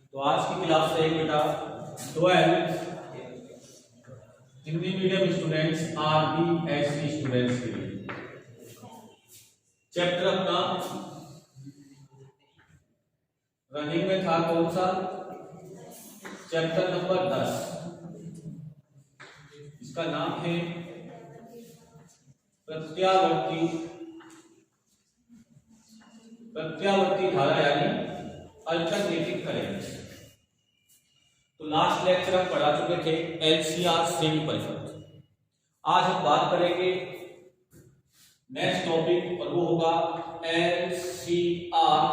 तो आज की क्लास है बेटा 12 Hindi medium students RBSC students के लिए चैप्टर अपना रनिंग में था कौन सा? Chapter number 10। इसका नाम है प्रत्यावर्ती धारा यानी अल्टरनेटिंग करंट। तो लास्ट लेक्चर हम पढ़ा चुके थे LCR श्रेणी परिपथ। आज हम बात करेंगे नेक्स्ट टॉपिक और वो होगा LCR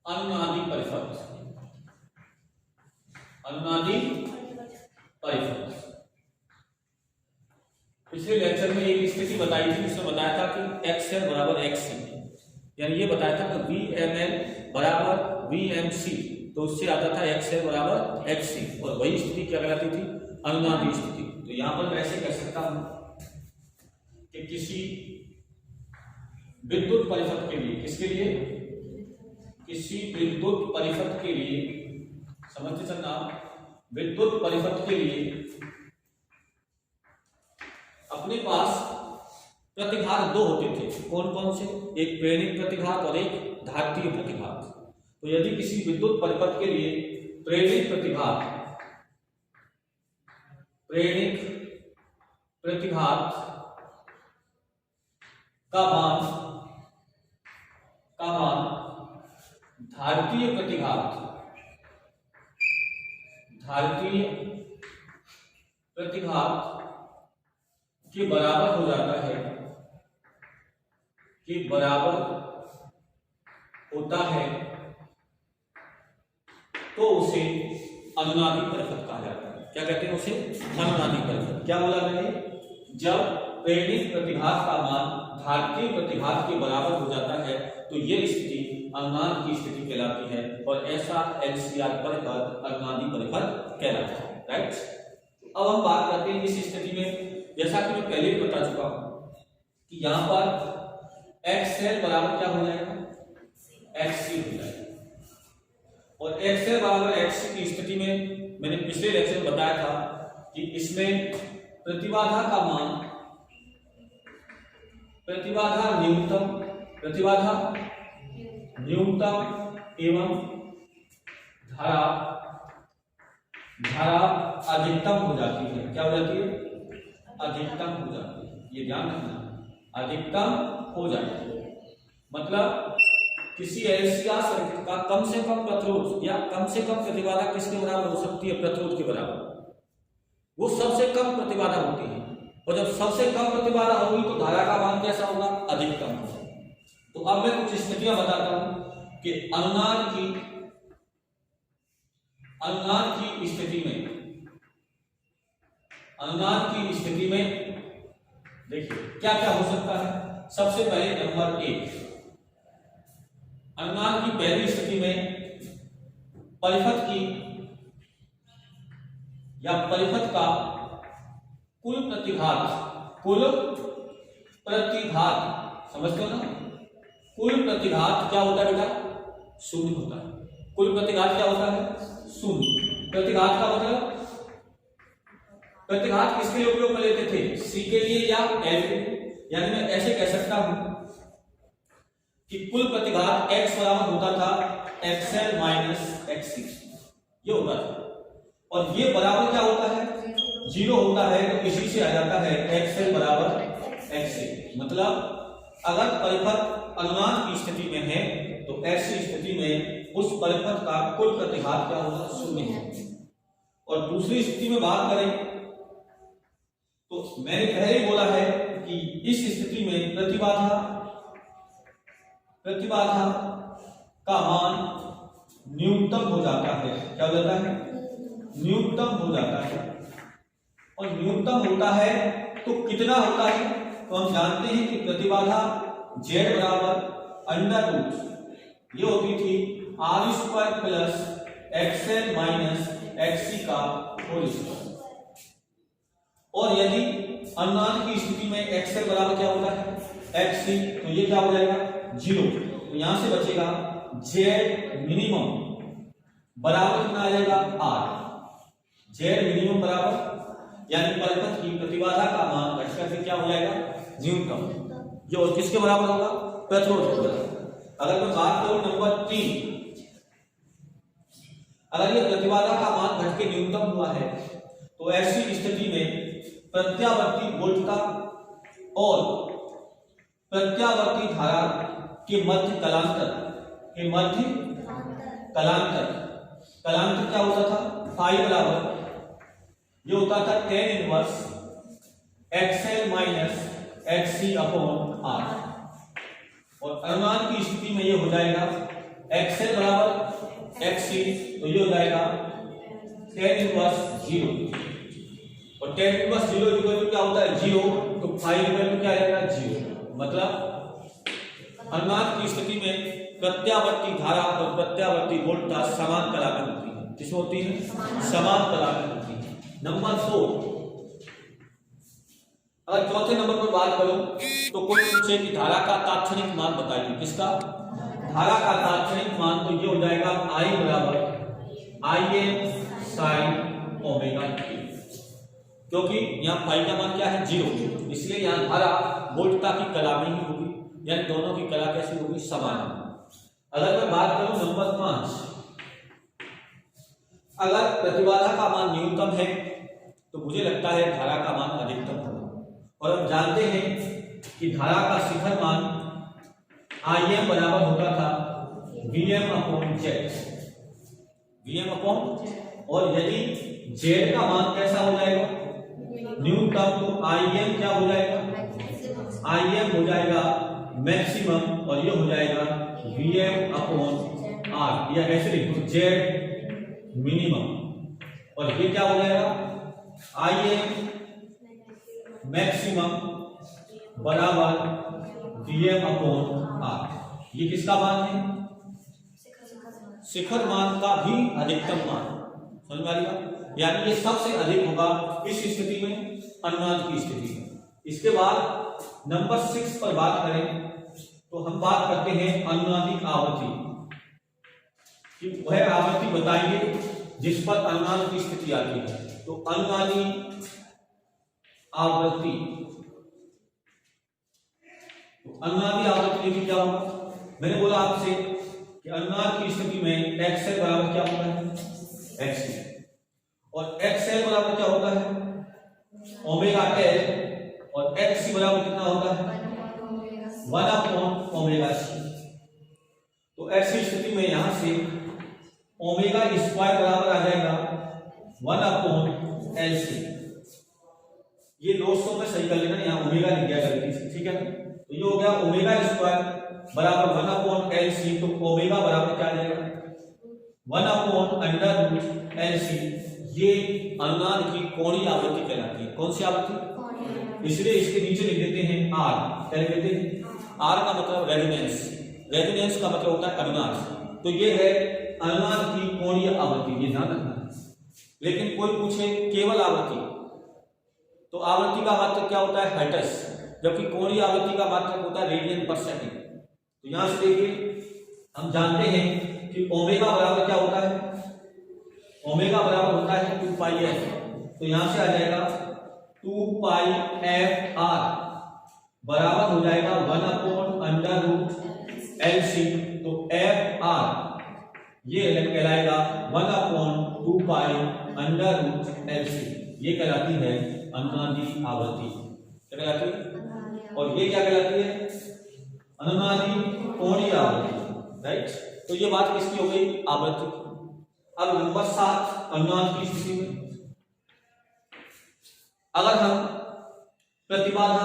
अनुनादी परिपथ। अनुनादी परिपथ। पिछले लेक्चर में एक स्थिति बताई थी, उसमें बताया था कि XL बराबर XC, यानी ये बताया था कि VML बराबर VMC, तो उससे आता था XL बराबर XC, और वही स्थिति क्या कहलाती थी? अनुनादी स्थिति। तो यहां पर मैं ऐसे कह सकता हूं कि किसी विद्युत परिपथ के लिए, किसके लिए? किसी विद्युत परिपथ के लिए, समझते चलना, विद्युत परिपथ के लिए अपने पास प्रतिघात दो होते थे। कौन कौन से? एक प्रेरित प्रतिघात और एक धात्रीय प्रतिघात। तो यदि किसी विद्युत परिपथ के लिए प्रेरित प्रतिघात का मान धात्रीय प्रतिघात के बराबर हो जाता है, तो उसे अनुनादी परिपथ कहा जाता है। क्या कहते हैं उसे? अनुनादी परिपथ। क्या बोला मैंने? जब प्रेरित प्रतिघात का मान धात्रीय प्रतिघात के बराबर हो जाता है तो यह स्थिति अनुनाद की स्थिति कहलाती है, और ऐसा LCR परिपथ अनुनादी परिपथ कहलाता है। राइट। अब हम बात करते हैं इस स्थिति में, जैसा कि मैं पहले भी बता चुका हूं कि यहां पर XL बराबर क्या हो जाएगा? XC हो जाएगा। और XL बराबर XC की स्थिति में मैंने पिछले लेक्चर में बताया था कि इसमें प्रतिबाधा का मान, प्रतिबाधा न्यूनतम एवं धारा अधिकतम हो जाती है। क्या हो जाती है? अधिकतम हो जाती है। ये ध्यान रखना, अधिकतम हो जाती है। मतलब किसी LCR सर्किट का कम से कम प्रतिरोध या कम से कम प्रतिबाधा किसके बराबर हो सकती है? प्रतिरोध के बराबर। वो सबसे कम प्रतिबाधा होती है, और जब सबसे कम प्रतिबाधा होगी तो धारा का मान कैसा होगा? अधिकतम होगा। तो अब मैं कुछ स्थितियां बताता हूं कि अनुनाद की स्थिति में देखिए क्या क्या हो सकता है। सबसे पहले नंबर 1, अनुनाद की पहली स्थिति में परिपथ का कुल प्रतिघात, समझते हो ना? कुल प्रतिघात क्या होता है बेटा? शून्य होता है। कुल प्रतिघात क्या होता है? शून्य। प्रतिघात का मतलब, प्रतिघात किसके लिए उपयोग में लेते थे? C के लिए या L के लिए? यानी मैं ऐसे कह सकता हूं कि कुल प्रतिघात X बराबर होता था XL माइनस XC, ये होता था। और ये बराबर क्या होता है? 0 होता है। तो इसी से आ जाता है XL बराबर XC। मतलब अगर परिपथ अनुनाद की स्थिति में है तो ऐसी स्थिति में उस परिपथ का कुल प्रतिघात क्या होगा? 0 है। और दूसरी स्थिति में बात करें तो मैंने पहले बोला है कि इस स्थिति में प्रतिबाधा का मान न्यूनतम हो जाता है। क्या हो जाता है? न्यूनतम हो जाता है। और न्यूनतम होता है तो कितना होता है? तो हम जानते हैं कि प्रतिबाधा Z बराबर अंडर रूट, ये होती थी R² plus XL minus XC का होल स्क्वायर। और यदि अनुनाद की स्थिति में एक्सएल बराबर क्या होता है एक्ससी, तो ये क्या हो जाएगा 0। तो यहां से बचेगा जेड मिनिमम बराबर कितना आ जाएगा आर। जेड मिनिमम बराबर यानी परिपथ की प्रतिबाधा का मान घटकर से क्या हो जाएगा न्यूनतम, जो किसके बराबर होगा प्रतिरोध के बराबर। अगर मैं बात करूं नंबर 3, अगर ये प्रतिबाधा का मान घट के न्यूनतम हुआ है तो ऐसी स्थिति में प्रत्यावर्ती वोल्टता और प्रत्यावर्ती धारा के मध्य कलांतर क्या होता था फाई बराबर ये होता था tan inverse XL minus XC upon R। और अनुनाद की स्थिति में ये हो जाएगा XL बराबर XC, तो ये हो जाएगा tan इनवर्स 0। और tan इनवर्स 0 इक्वल टू क्या होता है 0, तो फाई इक्वल टू क्या आएगा 0। मतलब अनुनाद की स्थिति में प्रत्यावर्ती धारा और प्रत्यावर्ती वोल्टता समान कला में होती है। किस होती है समान कला में होती है। नंबर 4, अगर चौथे नंबर पर बात करूं तो कोई पूछे कि धारा का तात्क्षणिक मान बताइए, किसका धारा का तात्क्षणिक मान, तो ये हो जाएगा I बराबर Im sin ओमेगा t, क्योंकि यहाँ फाई का मान क्या है 0, इसलिए यहाँ धारा वोल्टता की कला में ही होगी, यानी दोनों की कला कैसी होगी समान। अगर मैं बात करूं नंबर 5, अगर प्रतिबाधा का मान न्यूनतम है तो मुझे लगता है धारा का मान अधिकतम होगा। और हम जानते हैं कि धारा का शिखर मान Im बराबर होता था Vm अपॉन जेड, और यदि जेड का मान कैसा हो जाएगा न्यूनतम, तो Im क्या हो जाएगा Im हो जाएगा मैक्सिमम, और ये हो जाएगा Vm अपॉन R, या ऐसे लिखो जेड मिनिमम, और ये क्या हो जाएगा Im मैक्सिमम बराबर Vm अपॉन R। ये किसका मान है शिखर मान का भी अधिकतम मान, समझ में आ रहा, यानी ये सबसे अधिक होगा इस स्थिति में अनुनाद की स्थिति में। इसके बाद नंबर 6 पर बात करें तो हम बात करते हैं अनुनादिक आवृत्ति कि वह आवृत्ति बताइए जिस पर अनुनाद की स्थिति आती है। तो अनुनादी आवृत्ति, अनुनादी आवृत्ति देखिए क्या होगा, मैंने बोला आपसे कि अनुनाद की स्थिति में XL बराबर क्या होता है XC, और XL बराबर क्या होता है ओमेगा L, और XC बराबर कितना होता है 1 अपॉन ओमेगा C। तो ऐसी स्थिति में यहां से ओमेगा स्क्वायर बराबर आ जाएगा 1 अपॉन LC। ये नोट्स में सही कर लेना, यहाँ ओमेगा लिख दिया गलती से, ठीक है ना। तो ये हो गया ओमेगा स्क्वायर बराबर 1 अपॉन LC, तो ओमेगा बराबर क्या आ जाएगा 1 अपॉन अंडर रूट LC। ये अनुनाद की कोणीय आवृत्ति कहलाती है। कौन सी आवृत्ति, इसलिए इसके नीचे लिख देते हैं R, क्या लिख देते हैं R का मतलब रेजोनेंस, रेजोनेंस का मतलब होता है अनुनाद। तो ये है अनुनाद की कोणीय आवृत्ति, ये ध्यान रखना है। लेकिन कोई पूछे केवल आवृत्ति, तो आवृत्ति का मात्रक क्या होता है हर्ट्ज, जबकि कोणीय आवृत्ति का मात्रक होता है रेडियन पर सेकंड। तो यहां से देखिए हम जानते हैं कि ओमेगा बराबर क्या होता है, ओमेगा बराबर होता है 2 पाई f। तो यहां से आ जाएगा 2 पाई f r बराबर हो जाएगा 1 upon under root LC। C f r ये कहलाएगा 1 upon 2 pi under root LC। C कहलाती है अनुनादी आवृत्ति, क्या कहलाती है, और ये क्या कहलाती है अनुनादी कोणीय आवृत्ति, राइट। तो ये बात किसकी हो गई आवृत्ति। अब नंबर 7 अनुनाद की स्थिति में अगर हम प्रतिबाधा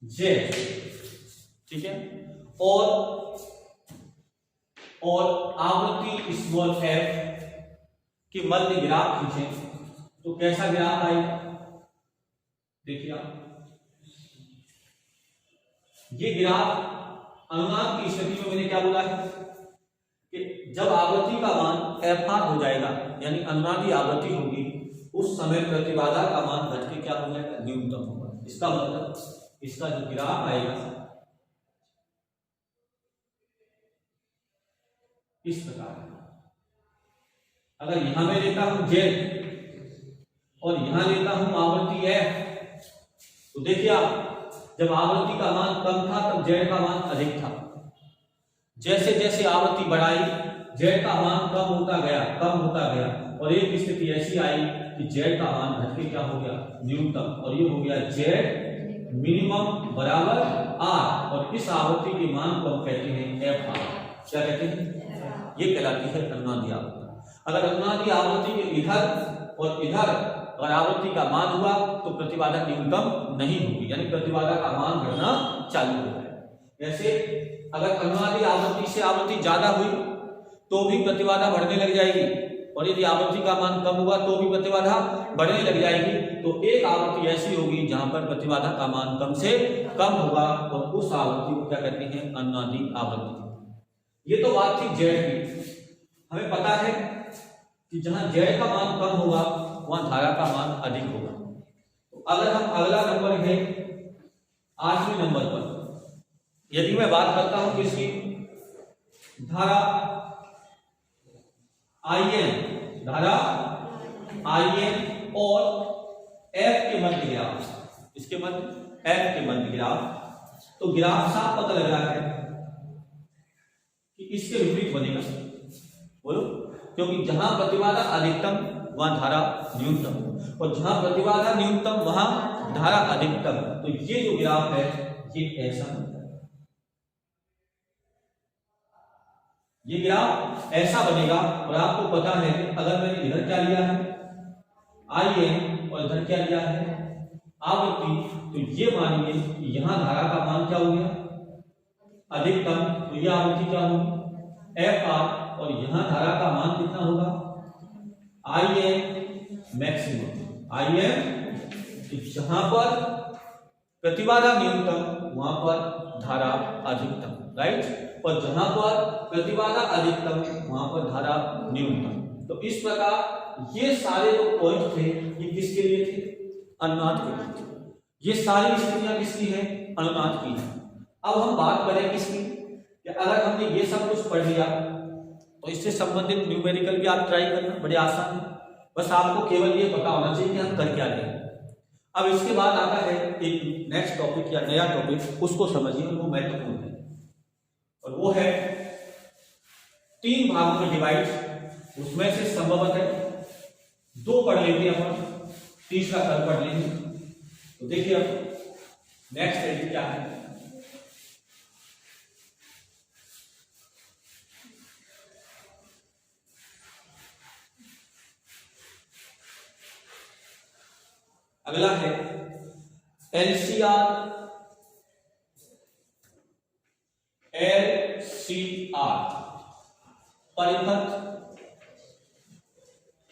Z, ठीक है, और आवृत्ति स्मॉल f के मध्य ग्राफ खींचे तो कैसा ग्राफ आएगा, देखिए आप ये ग्राफ अनुनाद की स्थिति में मैंने क्या बोला है कि जब आवृत्ति का मान FR हो जाएगा यानी अनुनादी आवृत्ति होगी, उस समय प्रतिबाधा का मान घट के क्या हो जाएगा, न्यूनतम होगा। इसका मतलब इसका जो ग्राफ आएगा इस प्रकार है। अगर यहां मैं लेता हूं Z और यहां लेता हूं आवृत्ति F, तो देखिए आप, जब आवृत्ति का मान कम था तब Z का मान अधिक था। जैसे जैसे आवृत्ति बढ़ाई Z का मान कम होता गया और एक स्थिति ऐसी आई कि Z का मान घट के क्या हो गया, न्यूनतम, और ये हो गया Z मिनिमम बराबर R, और इस आवृत्ति के मान को हम कहते हैं FR। क्या कहते हैं, ये कहलाती है अनुनादी आवृत्ति। अगर अनुनादी आवृत्ति के इधर और इधर अगर आवृत्ति का मान हुआ तो प्रतिबाधा न्यूनतम नहीं होगी, यानी प्रतिबाधा का मान घटना चालू हो जाएगा। जैसे अगर अनुनादी आवृत्ति से आवृत्ति ज्यादा हुई तो भी प्रतिबाधा बढ़ने लग जाएगी, और यदि आवृत्ति का मान कम हुआ तो भी प्रतिबाधा बढ़ने लग जाएगी। तो एक आवृत्ति ऐसी होगी जहां पर प्रतिबाधा का मान कम से कम होगा, और उस आवृत्ति को क्या कहते हैं, अनुनादी आवृत्ति। ये तो बात थी Z की। हमें पता है कि जहां Z का मान कम होगा वहां धारा का मान अधिक होगा। तो अगर हम अगला नंबर है 8वें नंबर पर, यदि मैं बात करता हूं किसकी, धारा IN और F के मध्य ग्राफ, इसके मध्य F के मध्य ग्राफ, तो ग्राफ साफ पता लग रहा है कि इसके विपरीत बनेगा। बोलो, क्योंकि जहां प्रतिबाधा अधिकतम वहां धारा न्यूनतम, और जहां प्रतिबाधा न्यूनतम वहां धारा अधिकतम। तो ये जो ग्राफ है ये ऐसा बनता है, ये ग्राफ ऐसा बनेगा। और आपको पता है अगर मैंने इधर क्या लिया है IN और इधर क्या लिया है आवृत्ति, तो ये मानिए कि यहां धारा का मान क्या हो गया, अधिकतम, तो ये आवृत्ति क्या होगी FR, और यहां धारा का मान कितना होगा IN मैक्सिमम। IN जहां पर प्रतिबाधा न्यूनतम वहां पर धारा अधिकतम, राइट, और जहां पर प्रतिबाधा अधिकतम वहां पर धारा न्यूनतम। तो इस प्रकार ये सारे जो पॉइंट थे ये किसके लिए थे, अनुनाद के लिए थे। ये सारी स्थितियां किसकी है, अनुनाद की है। अब हम बात करें किसकी, कि अगर हमने ये सब कुछ पढ़ लिया तो इससे संबंधित न्यूमेरिकल भी आप ट्राई करना, बड़े आसान है। बस आपको केवल ये पता होना चाहिए कि हम कर क्या रहे हैं। अब इसके बाद आता है एक नेक्स्ट टॉपिक या नया टॉपिक, उसको समझिए, वो महत्वपूर्ण है, और वो है 3 भागों में डिवाइड। उसमें से संभवतः 2 पढ़ लेंगे अपन, तीसरा कल पढ़ लेंगे। तो देखिए अब नेक्स्ट टॉपिक क्या है, अगला है LCR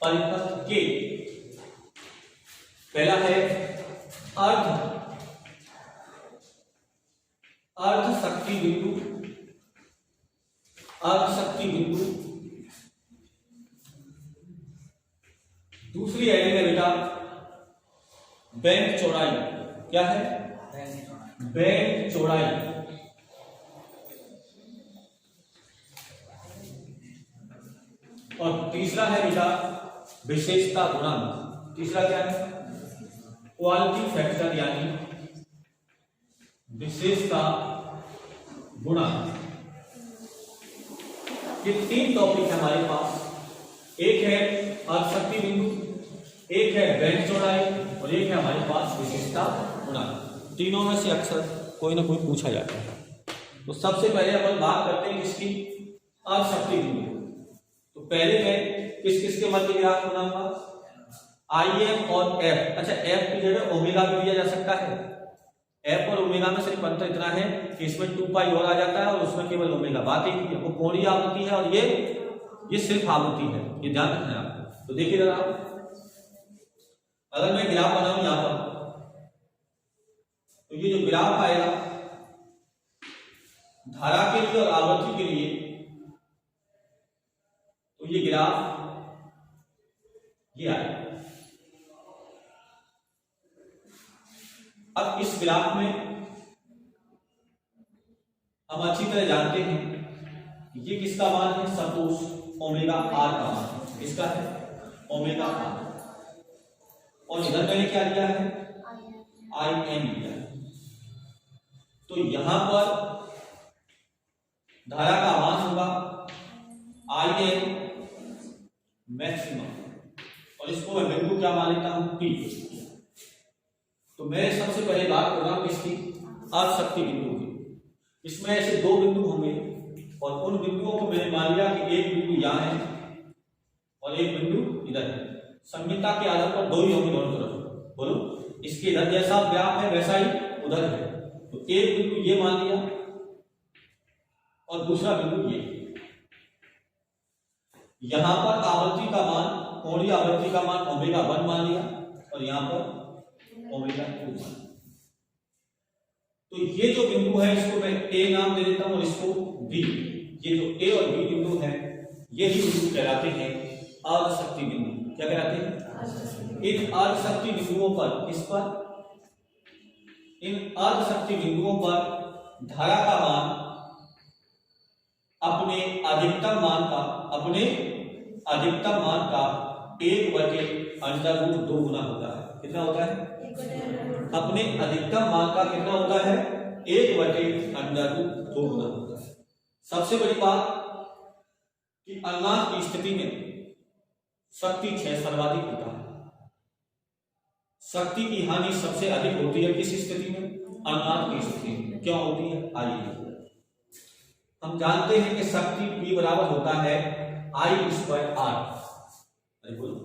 परिपथ के। पहला है अर्ध शक्ति बिंदु। दूसरी आइडिया है बेटा बैंक चौड़ाई। क्या है, बैंक चौड़ाई। और तीसरा है बेटा विशेषता गुणांक। तीसरा क्या है, क्वालिटी फैक्टर, यानी विशेषता गुणांक। ये 3 टॉपिक है हमारे पास। एक है अर्ध शक्ति बिंदु, एक है बैंक चौड़ाई, और एक है हमारे पास विशेषता गुणांक। तीनों में से अक्सर कोई ना कोई पूछा जाता है। तो सबसे पहले अपन बात करते हैं किसकी, अर्ध शक्ति बिंदु। तो पहले में किस किस के मध्य ग्राफ बनाऊंगा, IM और F। अच्छा, F की जगह ओमेगा भी दिया जा सकता है। F और ओमेगा में सिर्फ अंतर इतना है कि इसमें 2 पाई और आ जाता है और उसमें केवल ओमेगा। बात एक ही है, वो कोणीय आवृत्ति है और ये सिर्फ आवृत्ति है, ये ध्यान रखना है आपको। तो देखिए जरा, अगर मैं ग्राफ बनाऊं यहां पर, तो ये जो ग्राफ आएगा धारा के लिए और आवृत्ति के लिए, ये ग्राफ ये आया। अब इस ग्राफ में हम अच्छी तरह जानते हैं ये किसका मान है, सपोज ओमेगा आर का मान है। किसका है, ओमेगा आर। और इधर मैंने क्या लिया है, आई एन लिया है। तो यहां पर धारा का मान होगा आई एन मैक्सिमम और इसको मैं बिंदु क्या मान लेता हूं, पी। तो मैं सबसे पहले बात कर रहा हूं किसकी, अर्धशक्ति बिंदु की। इसमें ऐसे दो बिंदु होंगे और उन बिंदुओं को मैंने मान लिया कि एक बिंदु यहां है और एक बिंदु इधर है। संगीता के आधार पर दो ही होंगे दोनों तरफ। बोलो, इसके इधर जैसा व्याप है वैसा ही उधर है। तो एक बिंदु ये मान लिया और दूसरा बिंदु ये। यहां पर आवृत्ति का मान, कोणीय आवृत्ति का मान ओमेगा 1 मान लिया और यहां पर ओमेगा 2 मान लिया। तो ये जो बिंदु है इसको मैं ए नाम दे देता हूं और इसको बी। ये जो ए और बी बिंदु है यही बिंदु कहलाते हैं अर्धशक्ति बिंदु। क्या कहलाते हैं, इन अर्धशक्ति बिंदुओं पर, इस पर, इन अर्धशक्ति बिंदुओं पर धारा का मान अपने अधिकतम मान का 1/√2 गुना होता है। कितना होता है, अपने अधिकतम मान का कितना होता है, 1/√2 गुना होता है। सबसे बड़ी बात कि अनुनाद की स्थिति में शक्ति क्षय सर्वाधिक होता है। शक्ति की हानि सबसे अधिक होती है किस स्थिति में, अनुनाद की स्थिति में। क्यों होती है, आइए हम जानते हैं कि शक्ति P बराबर होता है I²R। अरे बोलो,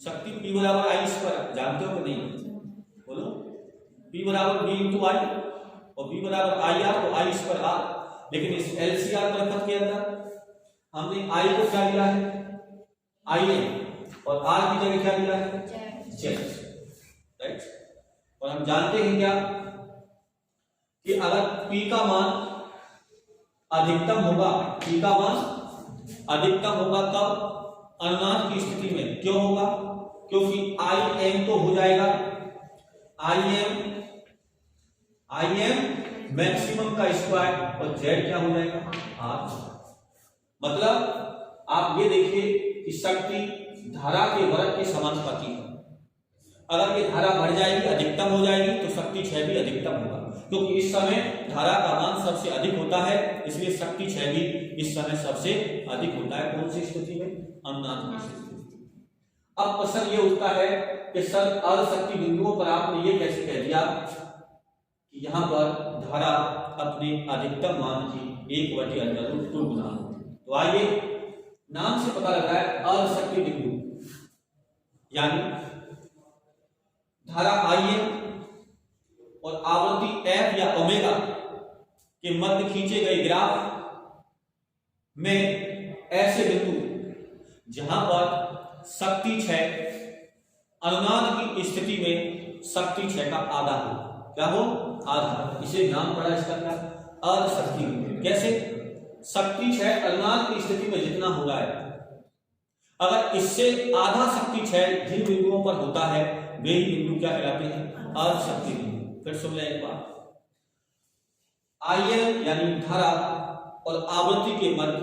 शक्ति P बराबर I², जानते हो कि नहीं, बोलो। P बराबर V × I और V बराबर IR तो I²R। लेकिन इस LCR पद्धति के अंदर हमने I को क्या लिया है, IN, और R की जगह क्या लिया है, Z, राइट। और हम जानते हैं क्या कि अगर P का मान अधिकतम होगा, P का मान अधिकतम होगा तब अनुनाद की स्थिति में। क्यों होगा, क्योंकि IM तो हो जाएगा IM मैक्सिमम का स्क्वायर और Z क्या हो जाएगा, R। मतलब आप ये देखिए कि शक्ति धारा के वर्ग के समानुपाती है। अगर ये धारा बढ़ जाएगी, अधिकतम हो जाएगी, तो शक्ति क्षय भी अधिकतम होगा। क्योंकि इस समय धारा का मान सबसे अधिक होता है, इसलिए शक्ति क्षय भी इस समय सबसे अधिक होता है। कौन सी स्थिति में, अनुनाद की स्थिति में। अब प्रश्न ये उठता है कि सर अर्धशक्ति बिंदुओं पर आपने ये कैसे कह दिया कि यहां पर धारा अपने अधिकतम मान की 1/√2 गुना। तो आइए, नाम से पता लग रहा है अर्धशक्ति बिंदु यानी धारा IM और आवृत्ति F या ओमेगा के मध्य खींचे गए ग्राफ में ऐसे बिंदु जहां पर शक्ति क्षय अनुनाद की स्थिति में शक्ति क्षय का आधा हो। क्या हो, आधा। इसे नाम पड़ा इसका क्या, अर्धशक्ति बिंदु। कैसे, शक्ति क्षय अनुनाद की स्थिति में जितना हो रहा है, अगर इससे आधा शक्ति क्षय जिन बिंदुओं पर होता है वे ही बिंदु क्या कहलाते हैं, अर्धशक्ति बिंदु। फिर सुन लें एक बार, IM यानी धारा और आवृत्ति के मध्य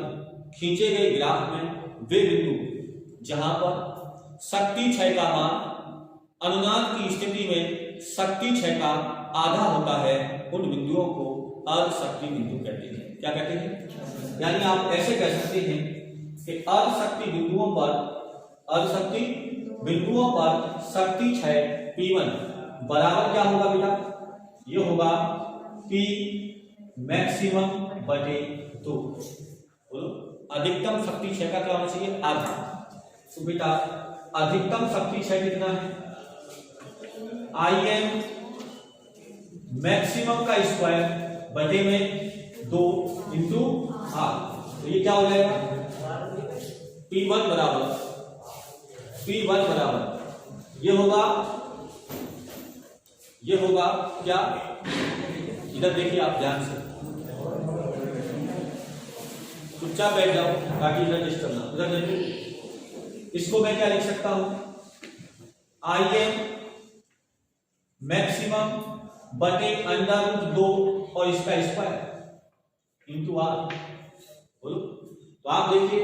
खींचे गए ग्राफ में वे बिंदु जहां पर शक्ति क्षय का मान अनुनाद की स्थिति में शक्ति क्षय का आधा होता है, उन बिंदुओं को अर्धशक्ति बिंदु कहते हैं। क्या कहते हैं, यानी आप ऐसे कह सकते हैं कि अर्धशक्ति बिंदुओं पर शक्ति क्षय P1 बराबर क्या होगा बेटा, ये होगा P मैक्सिमम बटे 2। बोलो, अधिकतम शक्ति क्षय का क्या होना चाहिए, आधा। तो बेटा अधिकतम शक्ति क्षय कितना है, IM मैक्सिमम का स्क्वायर बटे में 2 इंटू R। तो ये क्या हो जाएगा, P1 बराबर ये होगा क्या, इधर देखिए आप ध्यान से। तो चुपचाप बैठ जाओ ताकि इधर डिस्टर्ब ना, उधर देखो। इसको मैं क्या लिख सकता हूं, आई एम मैक्सिमम बटे अंडर रूट 2 और इसका स्क्वायर इंटू आर। बोलो। तो आप देखिए,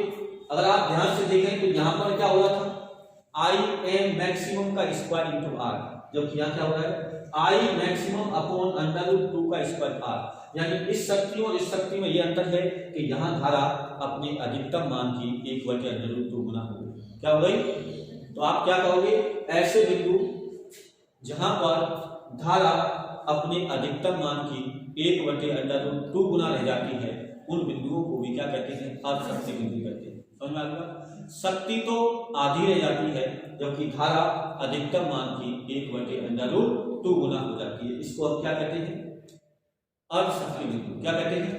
अगर आप ध्यान से देखें तो यहां पर क्या हो रहा था, आई एम मैक्सिमम का स्क्वायर इंटू आर, जबकि यहां क्या हो रहा है, I maximum upon under root 2 का स्क्वायर आर। यानी इस शक्ति और इस शक्ति में यह अंतर है कि यहां धारा अपने अधिकतम मान की 1/√2 गुना हो गई। क्या हो गई? तो आप क्या कहोगे, ऐसे बिंदु जहां पर धारा अपने अधिकतम मान की 1/√2 गुना रह जाती है, उन बिंदुओं को भी क्या कहते हैं, अर्धशक्ति बिंदु कहते हैं। समझ में आएगा? शक्ति तो आधी रह जाती है, जबकि धारा अधिकतम मान की 1/√2 गुना हो जाती है। इसको अब क्या कहते हैं, अर्धशक्ति बिंदु। क्या कहते हैं,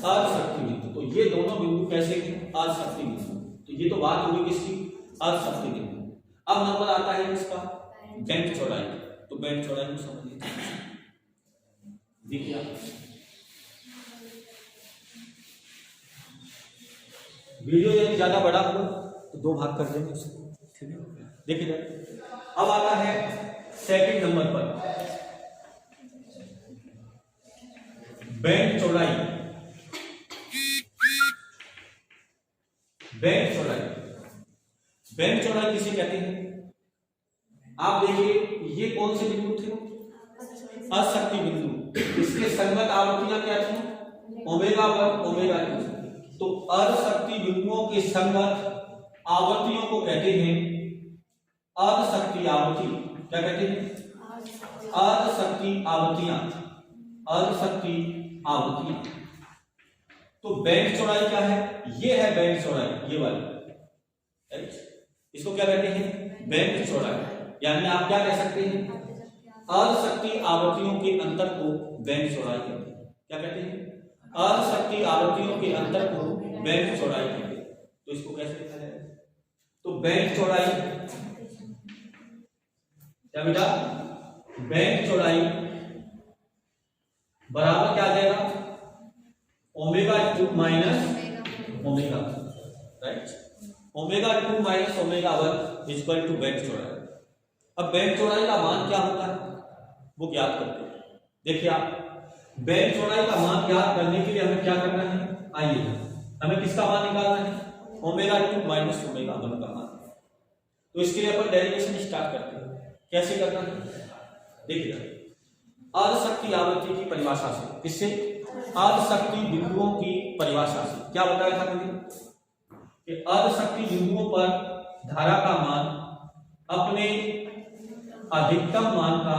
अर्धशक्ति बिंदु। तो ये दोनों बिंदु कैसे हैं, अर्धशक्ति बिंदु। तो ये तो बात होगी किसकी, अर्धशक्ति बिंदु। अब नंबर आता है इसका बेंट चौड़ाई। तो बेंट चौड़ाई को समझिए, देखिए वीडियो यदि ज्यादा बड़ा हो तो 2 भाग कर देंगे उसको, ठीक है। देखिए अब आता है सेकंड नंबर पर बेंट चौड़ाई। बेंट चौड़ाई, बेंट चौड़ाई किसे कहते हैं? आप देखिए ये कौन से बिंदु थे, अर्धशक्ति बिंदु। इसके संगत आवृत्तियां क्या थी, ओमेगा 1 ओमेगा 2। तो अर्धशक्ति बिंदुओं के संगत आवृत्तियों को कहते हैं अर्धशक्ति आवृत्ति। क्या कहते हैं, अर्धशक्ति आवृत्तियां, अर्धशक्ति आवृत्तियां। तो बेंट चौड़ाई क्या है, ये है बेंट चौड़ाई, ये वाली, राइट। इसको क्या कहते हैं, बेंट चौड़ाई। यानी आप क्या कह सकते हैं, अर्धशक्ति आवृत्तियों के अंतर को बेंट चौड़ाई कहते हैं। क्या कहते हैं, अर्धशक्ति आवृत्तियों के अंतर को बेंट चौड़ाई कहते हैं। तो इसको कैसे लिखा जाए, तो बेंट चौड़ाई, क्या बेटा, बेंट चौड़ाई बराबर क्या आ जाएगा, omega 2 minus omega, right. Omega 2 minus omega 1 equal to bent चौड़ाई। अब बेंट चौड़ाई का मान क्या होता है वो ज्ञात करते हैं। देखिए आप, बेंट चौड़ाई का मान ज्ञात करने के लिए हमें क्या करना है, आइए हमें किसका मान निकालना है, ओमेगा 2 माइनस ओमेगा 1 का मान। तो इसके लिए अपन डेरिवेशन स्टार्ट करते हैं। कैसे करना है, देखिए अर्धशक्ति आवृत्ति की परिभाषा से, किससे, अर्धशक्ति बिंदुओं की परिभाषा से। क्या बताया था मैंने कि अर्धशक्ति बिंदुओं पर धारा का मान अपने अधिकतम मान का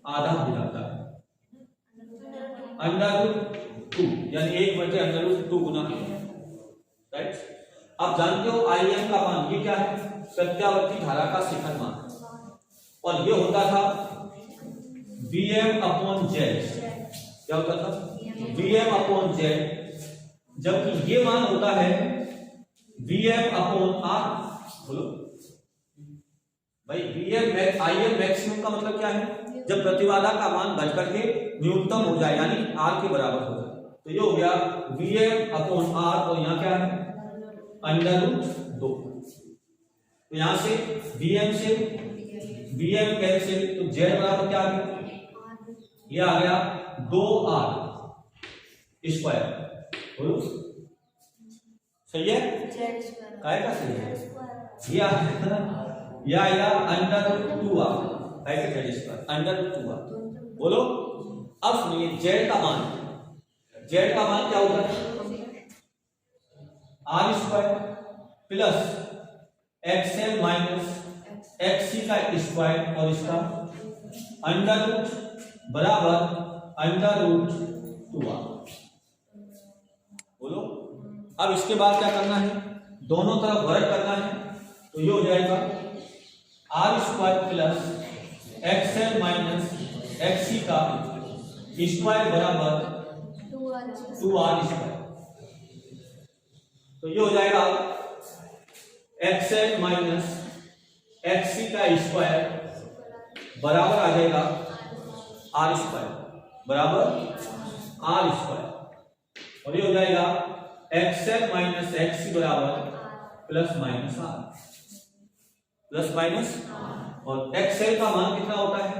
आधा हो जाता है, √2 यानी 1/√2 गुना, राइट। आप जानते हो IM का मान ये क्या है, प्रत्यावर्ती धारा का शिखर मान, और ये होता था Vm/Z। क्या होता था, Vm/Z, जबकि ये मान होता है Vm/R। बोलो भाई, IM मैक्सिमम का मतलब क्या है, जब प्रतिबाधा का मान घट करके न्यूनतम हो जाए, यानी R के बराबर हो जाए। तो ये हो गया Vm/R, और यहाँ क्या है, √2। तो यहां से Vm कैंसिल, तो Z बराबर क्या आ गया, ये आ गया 2R स्क्वायर। बोलो सही है, काय का सही है, ये आएगा √2R, काय का Z स्क्वायर √2R। बोलो अब सुनिए, Z का मान, Z का मान क्या होता है, R² plus XL minus XC का स्क्वायर, और इसका √ बराबर √2R। बोलो अब इसके बाद क्या करना है, दोनों तरफ वर्ग करना है। तो ये हो जाएगा R² plus XL minus XC का स्क्वायर बराबर 2R²। तो ये हो जाएगा XL माइनस XC का स्क्वायर बराबर आ जाएगा R² बराबर R², और ये हो जाएगा एक्सएल माइनस एक्स बराबर plus minus R, plus minus, और एक्सएल का मान कितना होता है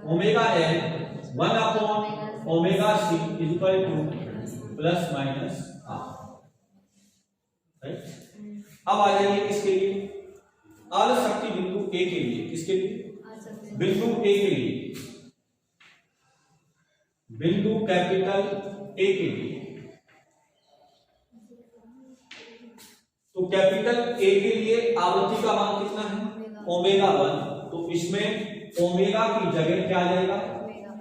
omega L 1 omega C is equal to plus minus R. अब आ जाइए किसके लिए, आल शक्ति बिंदु ए के लिए, किसके लिए, बिंदु ए के लिए, बिंदु कैपिटल ए के लिए। तो कैपिटल ए के लिए आवृत्ति का मान कितना है ओमेगा 1, तो इसमें ओमेगा की जगह क्या आ जाएगा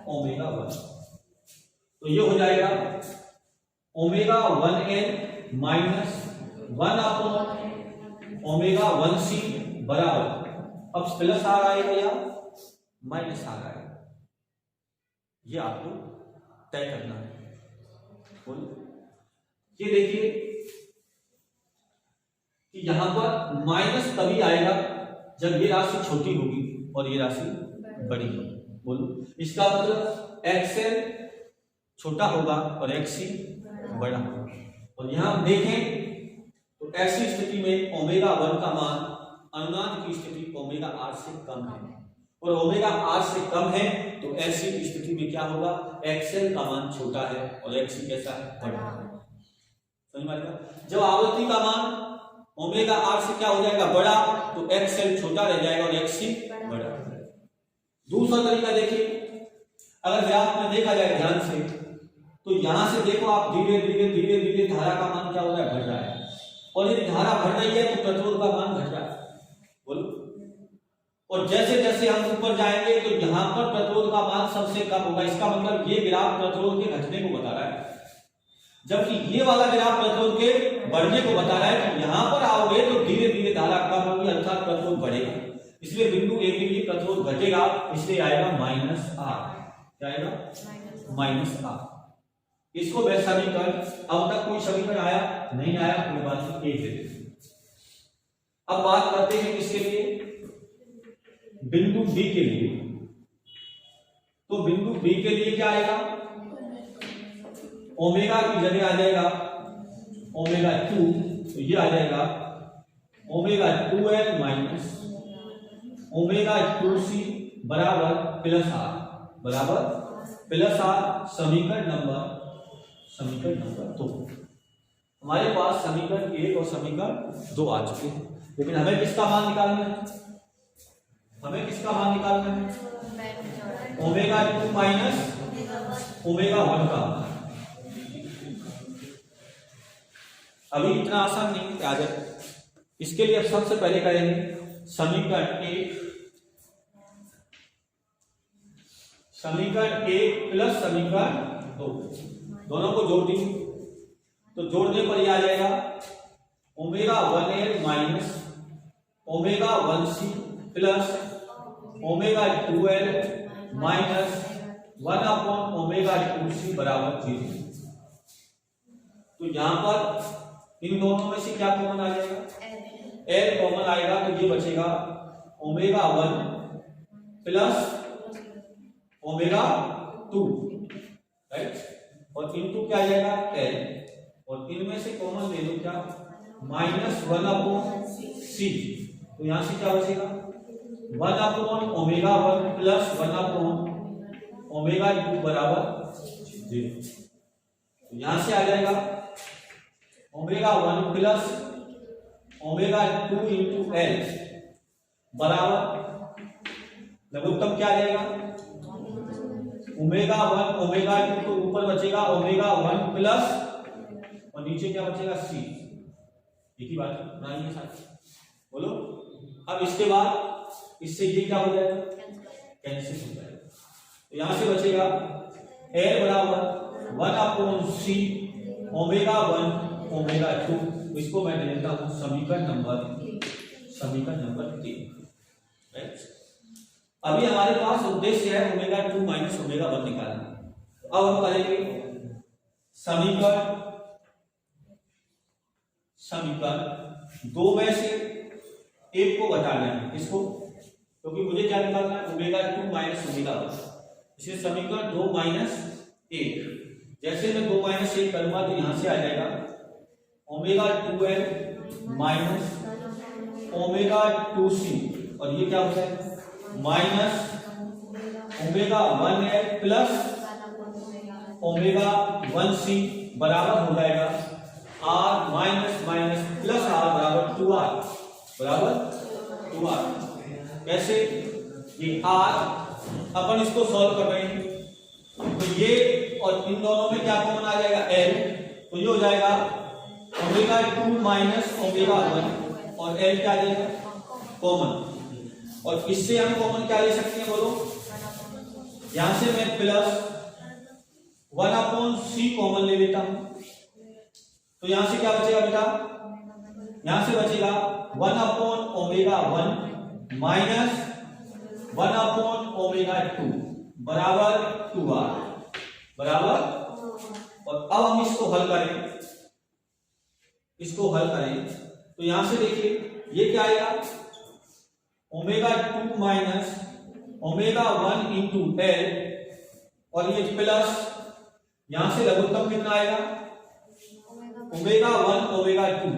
ओमेगा 1, तो ये हो जाएगा omega 1n minus 1 upon omega 1c बराबर, अब प्लस आ रहा है या माइनस आ रहा है, ये आपको तय करना है। बोलो, ये देखिए कि यहां पर माइनस तभी आएगा जब ये राशि छोटी होगी और ये राशि बड़ी होगी। बोलो, इसका मतलब एक्सएल छोटा होगा और एक्ससी बड़ा होगा। और यहां हम देखें तो ऐसी स्थिति में ओमेगा 1 का मान अनुनाद की स्थिति ओमेगा आर से कम है, और ओमेगा आर से कम है तो ऐसी स्थिति में क्या होगा एक्सएल का मान छोटा है और एक्ससी कैसा है बड़ा है। समझ में आएगा, जब आवृत्ति का मान ओमेगा आर से क्या हो जाएगा बड़ा तो एक्सएल छोटा रह जाएगा और एक्ससी बड़ा। दूसरा तरीका देखिए, अगर ग्राफ में देखा जाए ध्यान से तो यहां से देखो आप धीरे धीरे धीरे धीरे धारा का मान क्या हो रहा है घट रहा है, और यदि धारा बढ़ रही है तो प्रतिरोध का मान घट रहा है। बोलो, और जैसे जैसे हम ऊपर जाएंगे तो यहां पर प्रतिरोध का मान सबसे कम होगा, इसका मतलब ये ग्राफ प्रतिरोध के घटने को बता रहा है, जबकि ये वाला ग्राफ प्रतिरोध के बढ़ने को बता रहा है। तो यहां पर आओगे तो धीरे धीरे धारा कम होगी अर्थात प्रतिरोध बढ़ेगा, इसलिए बिंदु ए के लिए प्रतिरोध घटेगा, इसलिए आएगा माइनस आर। क्या आएगा माइनस आर। इसको मैं समीकरण, अब तक कोई समीकरण आया नहीं आया, कोई बात नहीं, एक दे। अब बात करते हैं किसके लिए, बिंदु बी के लिए। तो बिंदु बी के लिए क्या आएगा ओमेगा की जगह आ जाएगा ओमेगा 2, तो ये आ जाएगा omega 2l minus omega 2c बराबर प्लस आर, बराबर प्लस आर। समीकरण नंबर 2। हमारे पास समीकरण 1 और समीकरण 2 आ चुके हैं, लेकिन हमें किसका मान निकालना है, हमें किसका मान निकालना है ओमेगा 2 माइनस ओमेगा 1 का। अभी इतना आसान नहीं आ जाए, इसके लिए अब सबसे पहले करेंगे समीकरण 1 प्लस समीकरण 2, दोनों को जोड़ दीजिए। तो जोड़ने पर यह आ जाएगा omega 1l minus omega 1c plus omega 2l minus 1 upon omega 2c बराबर 0। तो यहां पर इन दोनों में से क्या कॉमन आ जाएगा, l कॉमन आएगा, तो ये बचेगा ओमेगा 1 प्लस ओमेगा 2, राइट, और इनटू क्या आ जाएगा l, और इनमें से कॉमन ले लो क्या माइनस 1 अपॉन c, तो यहां से क्या बचेगा 1 upon omega 1 plus 1 upon omega 2 बराबर 0। तो यहां से आ जाएगा omega 1 plus omega 2 into L बराबर लघुत्तम क्या आ जाएगा ओमेगा 1 ओमेगा 2, तो ऊपर बचेगा ओमेगा 1 प्लस और नीचे क्या बचेगा सी। एक ही बात बनाइए साथ, बोलो। अब इसके बाद इससे ये क्या हो जाएगा कैंसिल हो जाएगा, तो यहां से बचेगा एल बराबर 1 अपॉन सी ओमेगा 1 ओमेगा 2। तो इसको मैं दे देता हूं समीकरण नंबर 3। अभी हमारे पास उद्देश्य है ओमेगा 2 माइनस ओमेगा 1 निकालना। अब हम करेंगे समीकरण 2 में से एक को घटाना है, इसको, क्योंकि मुझे क्या निकालना है ओमेगा 2 माइनस ओमेगा 1। इसलिए समीकरण 2 माइनस 1, जैसे मैं 2 माइनस 1 करूंगा तो यहां से आ जाएगा omega 2l minus omega 2c, और ये क्या हो जाएगा minus omega 1l plus omega 1c बराबर हो जाएगा r minus minus plus r बराबर 2r बराबर 2r। कैसे? ये r अपन इसको सॉल्व कर रहे हैं, तो ये और इन दोनों में क्या कॉमन आ जाएगा l, तो ये हो जाएगा ओमेगा 2 माइनस ओमेगा 1 और l क्या आ जाएगा कॉमन। और इससे हम कॉमन क्या ले सकते हैं बोलो? यहां से मैं प्लस 1/c कॉमन ले लेता हूं, तो यहां से क्या बचेगा बेटा? यहां से बचेगा 1/ओमेगा 1 माइनस 1/ओमेगा 2 बराबर 2r बराबर। और अब हम इसको हल करें, तो यहां से देखिए ये क्या आएगा omega 2 minus omega 1 into l, और ये प्लस यहां से लघुत्तम कितना आएगा ओमेगा 1 ओमेगा 2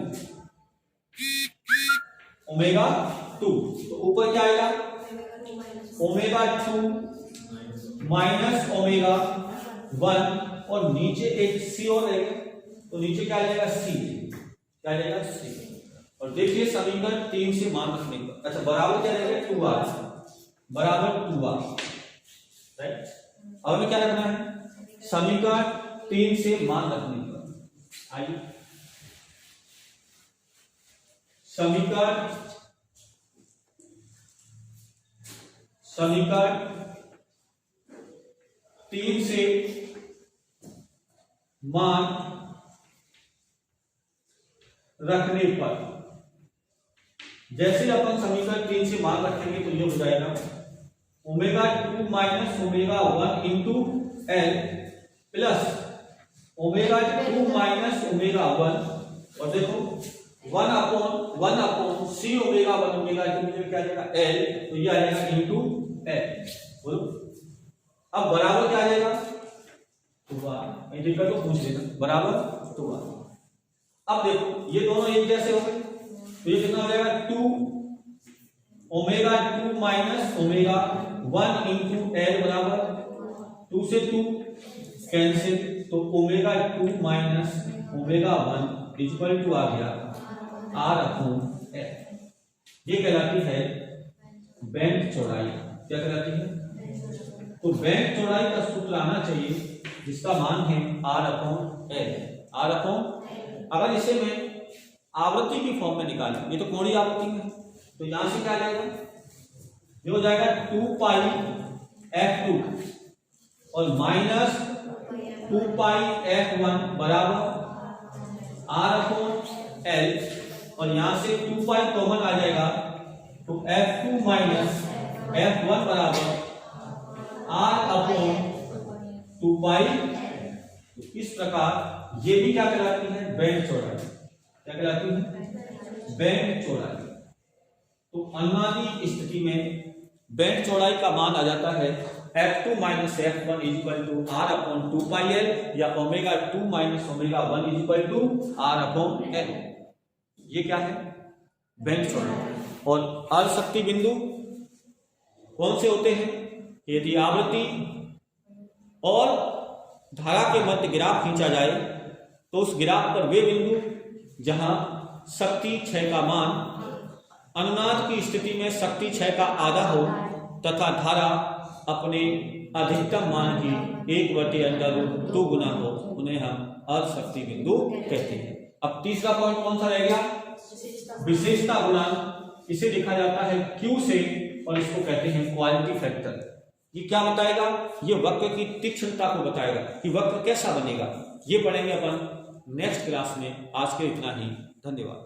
ओमेगा 2, तो ऊपर क्या आएगा ओमेगा 2 माइनस ओमेगा 1, और नीचे एक c और रहेगा, तो नीचे क्या आ जाएगा c, क्या आ जाएगा c। और देखिए समीकरण 3 से मान रखने का, अच्छा बराबर क्या रहेगा 2r बराबर 2r, राइट। अब हमें क्या रखना है समीकरण 3 से मान रखने का। आइए समीकरण 3 से मान रखने पर, जैसे अपन समीकरण 3 से मान रखेंगे तो ये हो जाएगा omega 2 minus omega 1 into l plus omega 2 minus omega 1, और देखो 1/c ओमेगा 1 ओमेगा 2 में क्या आ जाएगा l, तो ये आ जाएगा इंटू l। बोलो अब बराबर क्या आ जाएगा 2r, इंटीग्रल को पूछ लेना बराबर 2r। अब देखो ये दोनों एक जैसे हो गए, तो ये कितना हो जाएगा 2 omega 2 minus omega 1 into l बराबर 2 से 2 कैंसिल, तो omega 2 minus omega 1 equal to आ गया r/l। ये कहलाती है बैंड चौड़ाई। क्या कहलाती है? तो बैंड चौड़ाई का सूत्र आना चाहिए जिसका मान है r/l। अगर इसे मैं आवृत्ति की फॉर्म में निकालें, ये तो कोणीय आवृत्ति है, तो यहां से क्या आ जाएगा ये हो जाएगा 2 f2 और माइनस 2 f1 बराबर r/l, और यहां से 2 कॉमन आ जाएगा, तो f2 माइनस f1 बराबर r/2। इस प्रकार ये भी क्या कहलाती है बैंड चौड़ाई। क्या कहलाती है बैंड चौड़ाई। तो अनुनादी स्थिति में बैंड चौड़ाई का मान आ जाता है f2 minus f1 equal to r/2l, या omega 2 minus omega 1 equal to r/l। ये क्या है बैंड चौड़ाई। और अर्ध शक्ति बिंदु कौन से होते हैं? यदि आवृत्ति और धारा के मध्य ग्राफ खींचा जाए तो उस ग्राफ पर वे बिंदु जहां शक्ति क्षय का मान अनुनाद की स्थिति में शक्ति क्षय का आधा हो तथा धारा अपने अधिकतम मान की 1/√2 गुना हो, उन्हें हम अर्ध शक्ति बिंदु कहते हैं। अब तीसरा पॉइंट कौन सा रह गया? विशेषता गुणांक। इसे लिखा जाता है Q से और इसको कहते हैं क्वालिटी फैक्टर। ये क्या बताएगा? ये वक्र की तीक्ष्णता को बताएगा कि वक्र कैसा बनेगा। ये पढ़ेंगे अपन नेक्स्ट क्लास में। आज के इतना ही, धन्यवाद।